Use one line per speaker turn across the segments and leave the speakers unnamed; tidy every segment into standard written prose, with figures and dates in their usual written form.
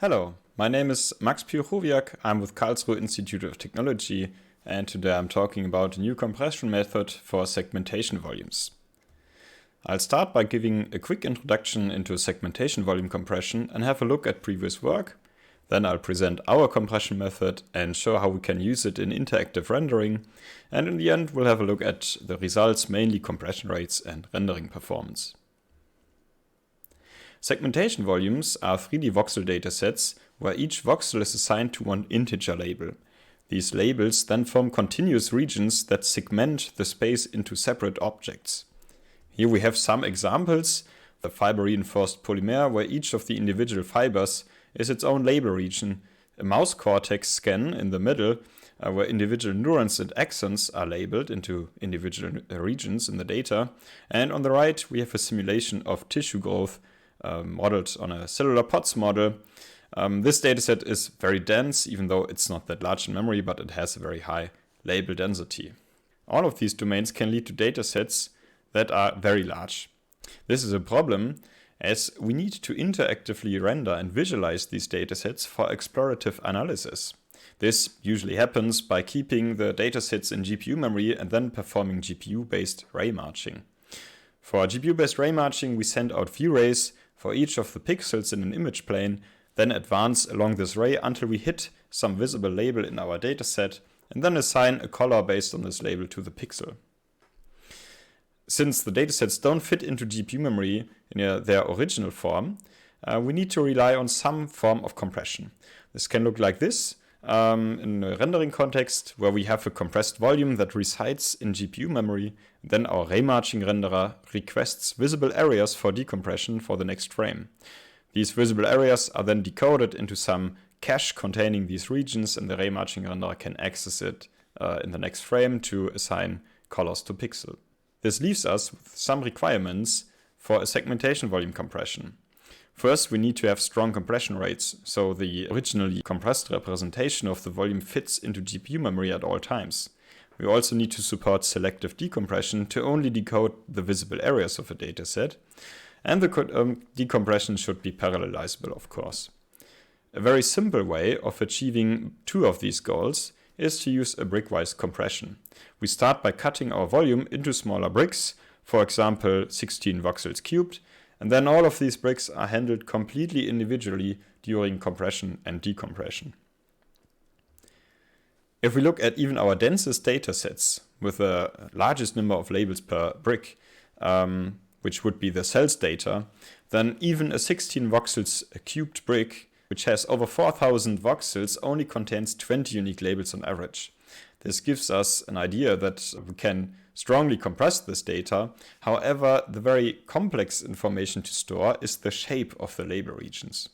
Hello, my name is Max Piochowiak. I'm with Karlsruhe Institute of Technology, and today I'm talking about a new compression method for segmentation volumes. I'll start by giving a quick introduction into segmentation volume compression and have a look at previous work. Then I'll present our compression method and show how we can use it in interactive rendering. And in the end, we'll have a look at the results, mainly compression rates and rendering performance. Segmentation volumes are 3D voxel datasets where each voxel is assigned to one integer label. These labels then form continuous regions that segment the space into separate objects. Here we have some examples: the fiber reinforced polymer, where each of the individual fibers is its own label region, a mouse cortex scan in the middle, where individual neurons and axons are labeled into individual regions in the data, and on the right we have a simulation of tissue growth modeled on a cellular POTS model. This dataset is very dense, even though it's not that large in memory, but it has a very high label density. All of these domains can lead to datasets that are very large. This is a problem, as we need to interactively render and visualize these datasets for explorative analysis. This usually happens by keeping the datasets in GPU memory and then performing GPU-based ray marching. For GPU-based ray marching, we send out view rays for each of the pixels in an image plane, then advance along this ray until we hit some visible label in our dataset, and then assign a color based on this label to the pixel. Since the datasets don't fit into GPU memory in their original form, we need to rely on some form of compression. This can look like this in a rendering context, where we have a compressed volume that resides in GPU memory. Then our ray marching renderer requests visible areas for decompression for the next frame. These visible areas are then decoded into some cache containing these regions, and the ray marching renderer can access it in the next frame to assign colors to pixel. This leaves us with some requirements for a segmentation volume compression. First, we need to have strong compression rates, so the originally compressed representation of the volume fits into GPU memory at all times. We also need to support selective decompression to only decode the visible areas of a dataset, and the decompression should be parallelizable, of course. A very simple way of achieving two of these goals is to use a brick-wise compression. We start by cutting our volume into smaller bricks, for example 16 voxels cubed, and then all of these bricks are handled completely individually during compression and decompression. If we look at even our densest datasets with the largest number of labels per brick, which would be the cells data, then even a 16 voxels cubed brick, which has over 4,000 voxels, only contains 20 unique labels on average. This gives us an idea that we can strongly compress this data. However, the very complex information to store is the shape of the label regions.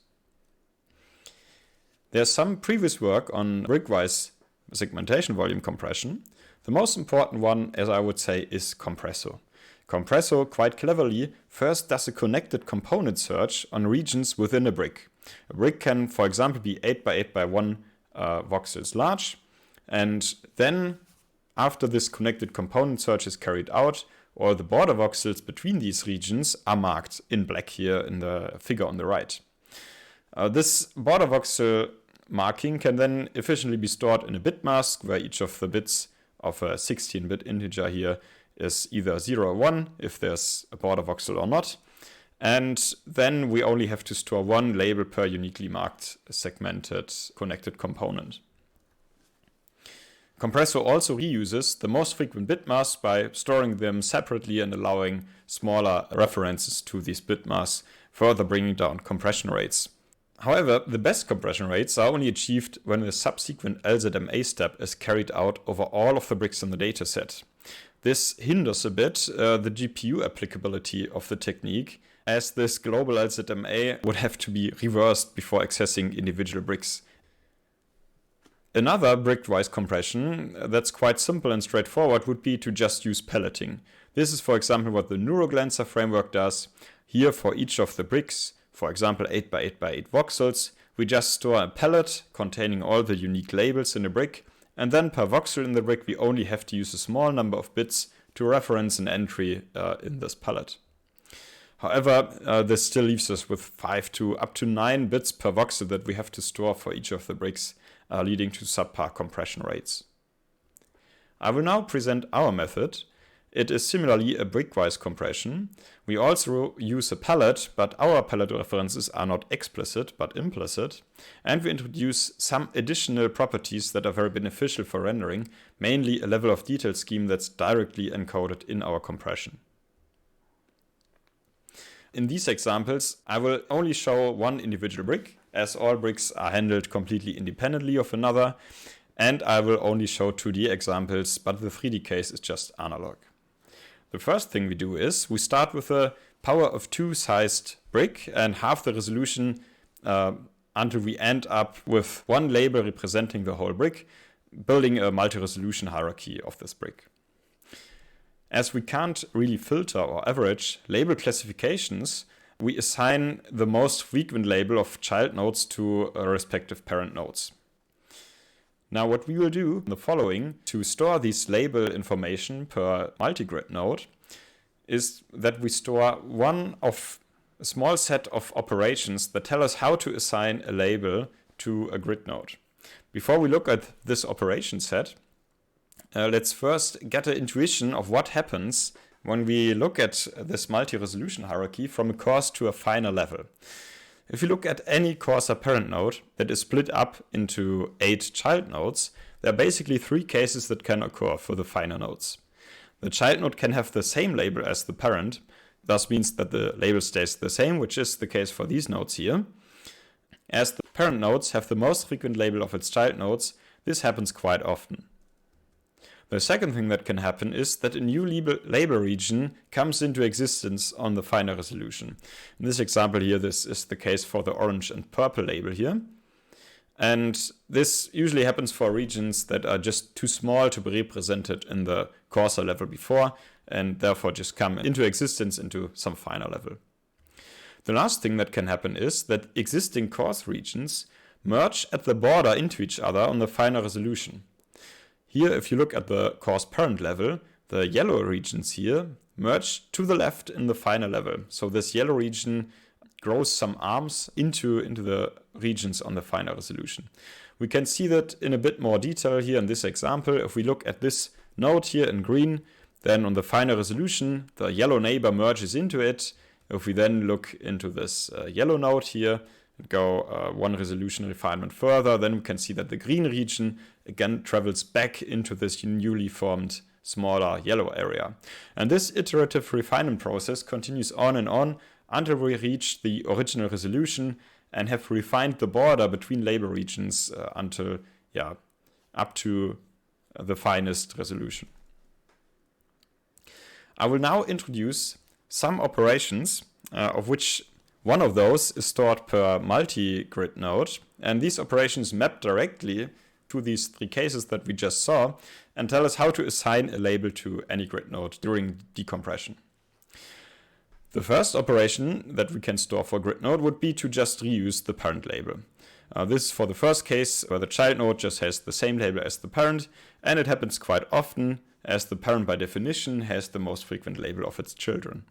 There's some previous work on brickwise segmentation volume compression. The most important one, as I would say, is Compresso. Compresso, quite cleverly, first does a connected component search on regions within a brick. A brick can, for example, be 8 by 8 by 1 voxels large, and then after this connected component search is carried out, all the border voxels between these regions are marked in black here in the figure on the right. This border voxel marking can then efficiently be stored in a bit mask, where each of the bits of a 16-bit integer here is either 0 or 1 if there's a border voxel or not. And then we only have to store one label per uniquely marked segmented connected component. Compresso also reuses the most frequent bit masks by storing them separately and allowing smaller references to these bit masks, further bringing down compression rates. However, the best compression rates are only achieved when the subsequent LZMA step is carried out over all of the bricks in the dataset. This hinders a bit the GPU applicability of the technique, as this global LZMA would have to be reversed before accessing individual bricks. Another brick-wise compression that's quite simple and straightforward would be to just use pelleting. This is, for example, what the NeuroGlancer framework does. Here, for each of the bricks, for example 8 by 8 by 8 voxels, we just store a pellet containing all the unique labels in a brick, and then per voxel in the brick we only have to use a small number of bits to reference an entry in this pellet. However, this still leaves us with 5 to up to 9 bits per voxel that we have to store for each of the bricks, leading to subpar compression rates. I will now present our method. It is similarly a brickwise compression. We also use a palette, but our palette references are not explicit but implicit. And we introduce some additional properties that are very beneficial for rendering, mainly a level of detail scheme that's directly encoded in our compression. In these examples, I will only show one individual brick, as all bricks are handled completely independently of another, and I will only show 2D examples, but the 3D case is just analog. The first thing we do is we start with a power of 2 sized brick and half the resolution until we end up with one label representing the whole brick, building a multi-resolution hierarchy of this brick. As we can't really filter or average label classifications, we assign the most frequent label of child nodes to respective parent nodes. Now what we will do in the following to store this label information per multigrid node is that we store one of a small set of operations that tell us how to assign a label to a grid node. Before we look at this operation set, let's first get an intuition of what happens when we look at this multi-resolution hierarchy from a coarse to a finer level. If you look at any coarser parent node that is split up into 8 child nodes, there are basically 3 cases that can occur for the finer nodes. The child node can have the same label as the parent, thus means that the label stays the same, which is the case for these nodes here. As the parent nodes have the most frequent label of its child nodes, this happens quite often. The second thing that can happen is that a new label region comes into existence on the finer resolution. In this example here, this is the case for the orange and purple label here. And this usually happens for regions that are just too small to be represented in the coarser level before, and therefore just come into existence into some finer level. The last thing that can happen is that existing coarse regions merge at the border into each other on the finer resolution. Here, if you look at the coarse parent level, the yellow regions here merge to the left in the finer level. So this yellow region grows some arms into the regions on the finer resolution. We can see that in a bit more detail here in this example. If we look at this node here in green, then on the finer resolution, the yellow neighbor merges into it. If we then look into this yellow node here, go one resolution refinement further, then we can see that the green region again travels back into this newly formed smaller yellow area. And this iterative refinement process continues on and on until we reach the original resolution and have refined the border between label regions until up to the finest resolution. I will now introduce some operations of which one of those is stored per multi-grid node, and these operations map directly to these 3 cases that we just saw and tell us how to assign a label to any grid node during decompression. The first operation that we can store for grid node would be to just reuse the parent label. This is for the first case where the child node just has the same label as the parent, and it happens quite often as the parent by definition has the most frequent label of its children.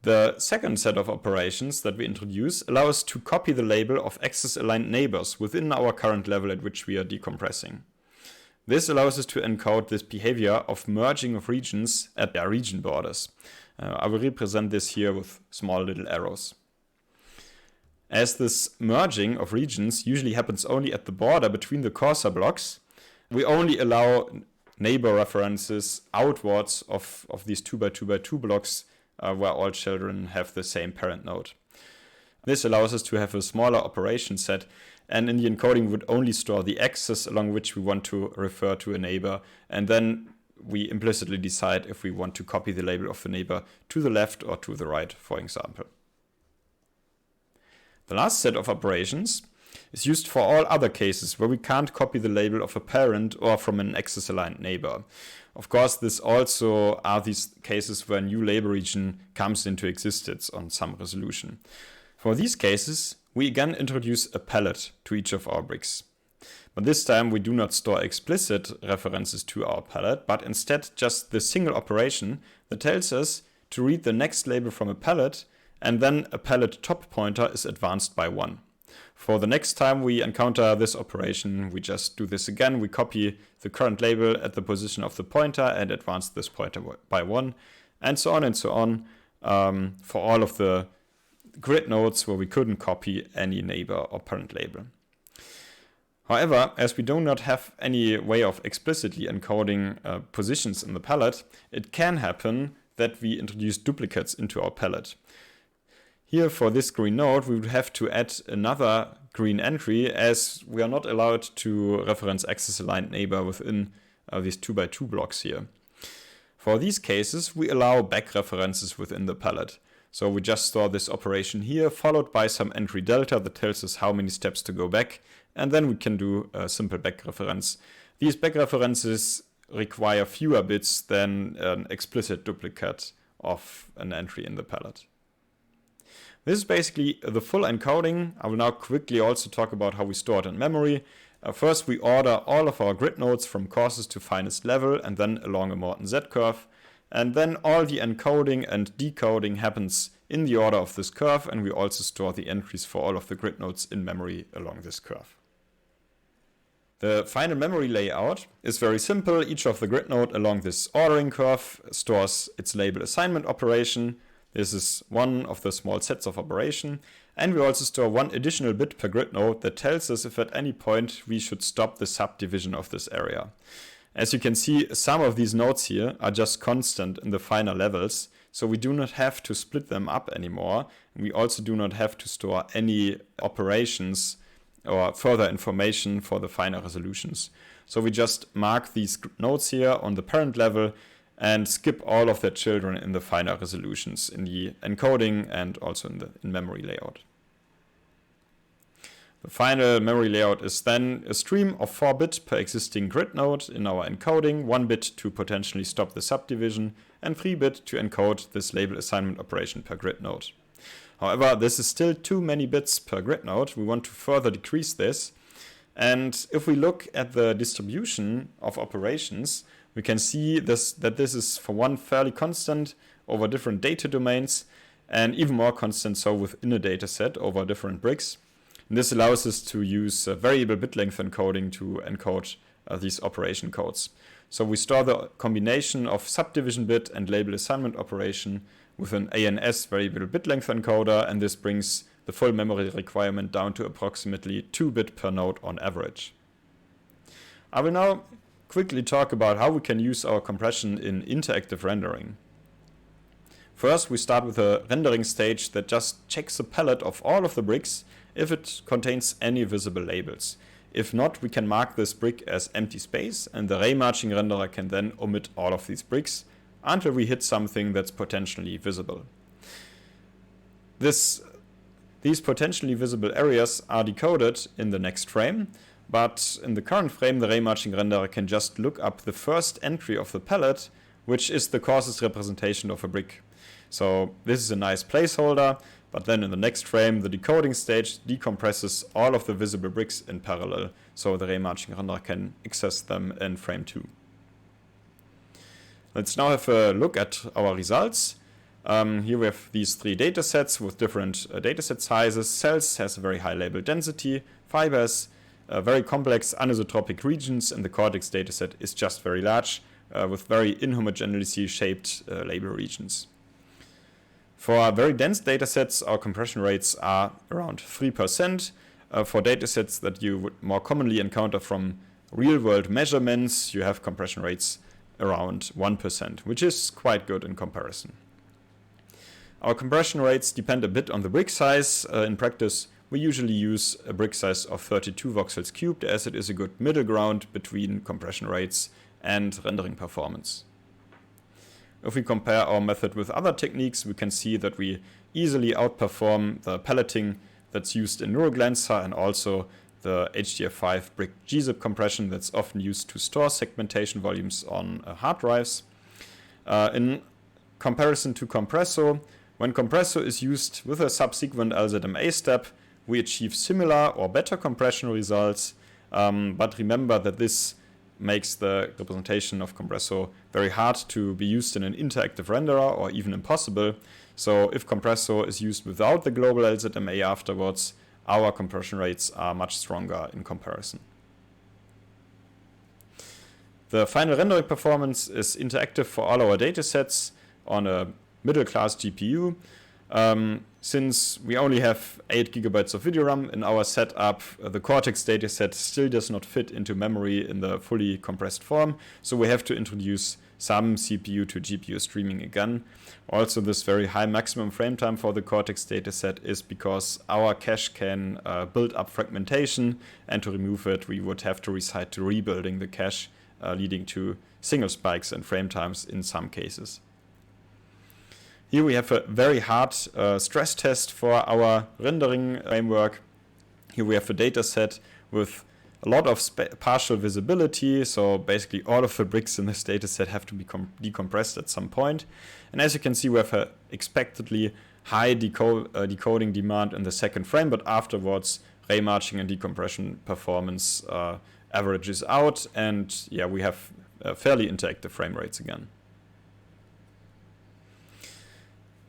The second set of operations that we introduce allow us to copy the label of axis-aligned neighbors within our current level at which we are decompressing. This allows us to encode this behavior of merging of regions at their region borders. I will represent this here with small little arrows. As this merging of regions usually happens only at the border between the coarser blocks, we only allow neighbor references outwards of these 2x2x2 blocks where all children have the same parent node. This allows us to have a smaller operation set, and in the encoding we would only store the axis along which we want to refer to a neighbor, and then we implicitly decide if we want to copy the label of the neighbor to the left or to the right, for example. The last set of operations is used for all other cases where we can't copy the label of a parent or from an axis-aligned neighbor. Of course, this also are these cases where a new label region comes into existence on some resolution. For these cases, we again introduce a palette to each of our bricks. But this time we do not store explicit references to our palette, but instead just the single operation that tells us to read the next label from a palette, and then a palette top pointer is advanced by 1. For the next time we encounter this operation, we just do this again. We copy the current label at the position of the pointer and advance this pointer by 1, and so on, for all of the grid nodes where we couldn't copy any neighbor or parent label. However, as we do not have any way of explicitly encoding positions in the palette, it can happen that we introduce duplicates into our palette. Here for this green node, we would have to add another green entry, as we are not allowed to reference axis aligned neighbor within these 2x2 blocks here. For these cases, we allow back references within the palette. So we just store this operation here, followed by some entry delta that tells us how many steps to go back, and then we can do a simple back reference. These back references require fewer bits than an explicit duplicate of an entry in the palette. This is basically the full encoding. I will now quickly also talk about how we store it in memory. First, we order all of our grid nodes from coarsest to finest level and then along a Morton Z-curve. And then all the encoding and decoding happens in the order of this curve, and we also store the entries for all of the grid nodes in memory along this curve. The final memory layout is very simple. Each of the grid node along this ordering curve stores its label assignment operation. This is one of the small sets of operation, and we also store one additional bit per grid node that tells us if at any point we should stop the subdivision of this area. As you can see, some of these nodes here are just constant in the finer levels, so we do not have to split them up anymore. We also do not have to store any operations or further information for the finer resolutions. So we just mark these nodes here on the parent level and skip all of their children in the finer resolutions in the encoding and also in memory layout. The final memory layout is then a stream of 4 bits per existing grid node in our encoding, 1 bit to potentially stop the subdivision, and 3 bit to encode this label assignment operation per grid node. However, this is still too many bits per grid node. We want to further decrease this. And if we look at the distribution of operations, we can see that this is, for one, fairly constant over different data domains, and even more constant so within a data set over different bricks. And this allows us to use variable bit length encoding to encode these operation codes. So we store the combination of subdivision bit and label assignment operation with an ANS variable bit length encoder, and this brings the full memory requirement down to approximately 2 bit per node on average. I will now quickly talk about how we can use our compression in interactive rendering. First, we start with a rendering stage that just checks the palette of all of the bricks if it contains any visible labels. If not, we can mark this brick as empty space, and the ray marching renderer can then omit all of these bricks until we hit something that's potentially visible. These potentially visible areas are decoded in the next frame, but in the current frame, the ray marching renderer can just look up the first entry of the palette, which is the coarsest representation of a brick. So this is a nice placeholder, but then in the next frame, the decoding stage decompresses all of the visible bricks in parallel, so the ray marching renderer can access them in frame 2. Let's now have a look at our results. Here we have these 3 datasets with different dataset sizes. Cells has a very high label density. Fibers, very complex anisotropic regions, and the cortex dataset is just very large with very inhomogeneously shaped label regions. For our very dense datasets, our compression rates are around 3%. For datasets that you would more commonly encounter from real-world measurements, you have compression rates around 1%, which is quite good in comparison. Our compression rates depend a bit on the brick size. In practice, we usually use a brick size of 32 voxels cubed, as it is a good middle ground between compression rates and rendering performance. If we compare our method with other techniques, we can see that we easily outperform the paletting that's used in NeuralGlancer and also the HDF5 brick gzip compression that's often used to store segmentation volumes on hard drives. In comparison to Compresso, when Compresso is used with a subsequent LZMA step, we achieve similar or better compression results, but remember that this makes the representation of Compresso very hard to be used in an interactive renderer or even impossible. So if Compresso is used without the global LZMA afterwards, our compression rates are much stronger in comparison. The final rendering performance is interactive for all our datasets on a middle-class GPU. Since we only have 8 GB of video RAM in our setup, the Cortex dataset still does not fit into memory in the fully compressed form, so we have to introduce some CPU to GPU streaming again. Also, this very high maximum frame time for the Cortex dataset is because our cache can build up fragmentation, and to remove it we would have to reside to rebuilding the cache, leading to single spikes in frame times in some cases. Here we have a very hard stress test for our rendering framework. Here we have a data set with a lot of partial visibility, so basically all of the bricks in this data set have to be decompressed at some point. And as you can see, we have an expectedly high decoding demand in the second frame, but afterwards ray marching and decompression performance averages out, and yeah, we have fairly interactive frame rates again.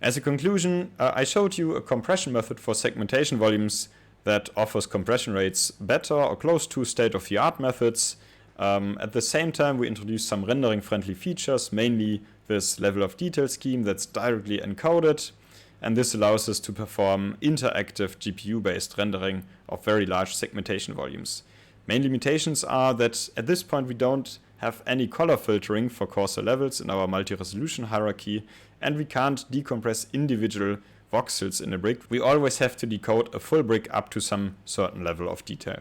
As a conclusion, I showed you a compression method for segmentation volumes that offers compression rates better or close to state-of-the-art methods. At the same time, we introduced some rendering-friendly features, mainly this level of detail scheme that's directly encoded, and this allows us to perform interactive GPU-based rendering of very large segmentation volumes. Main limitations are that at this point we don't have any color filtering for coarser levels in our multi-resolution hierarchy, and we can't decompress individual voxels in a brick. We always have to decode a full brick up to some certain level of detail.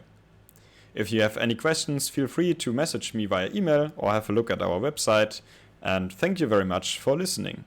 If you have any questions, feel free to message me via email or have a look at our website, and thank you very much for listening.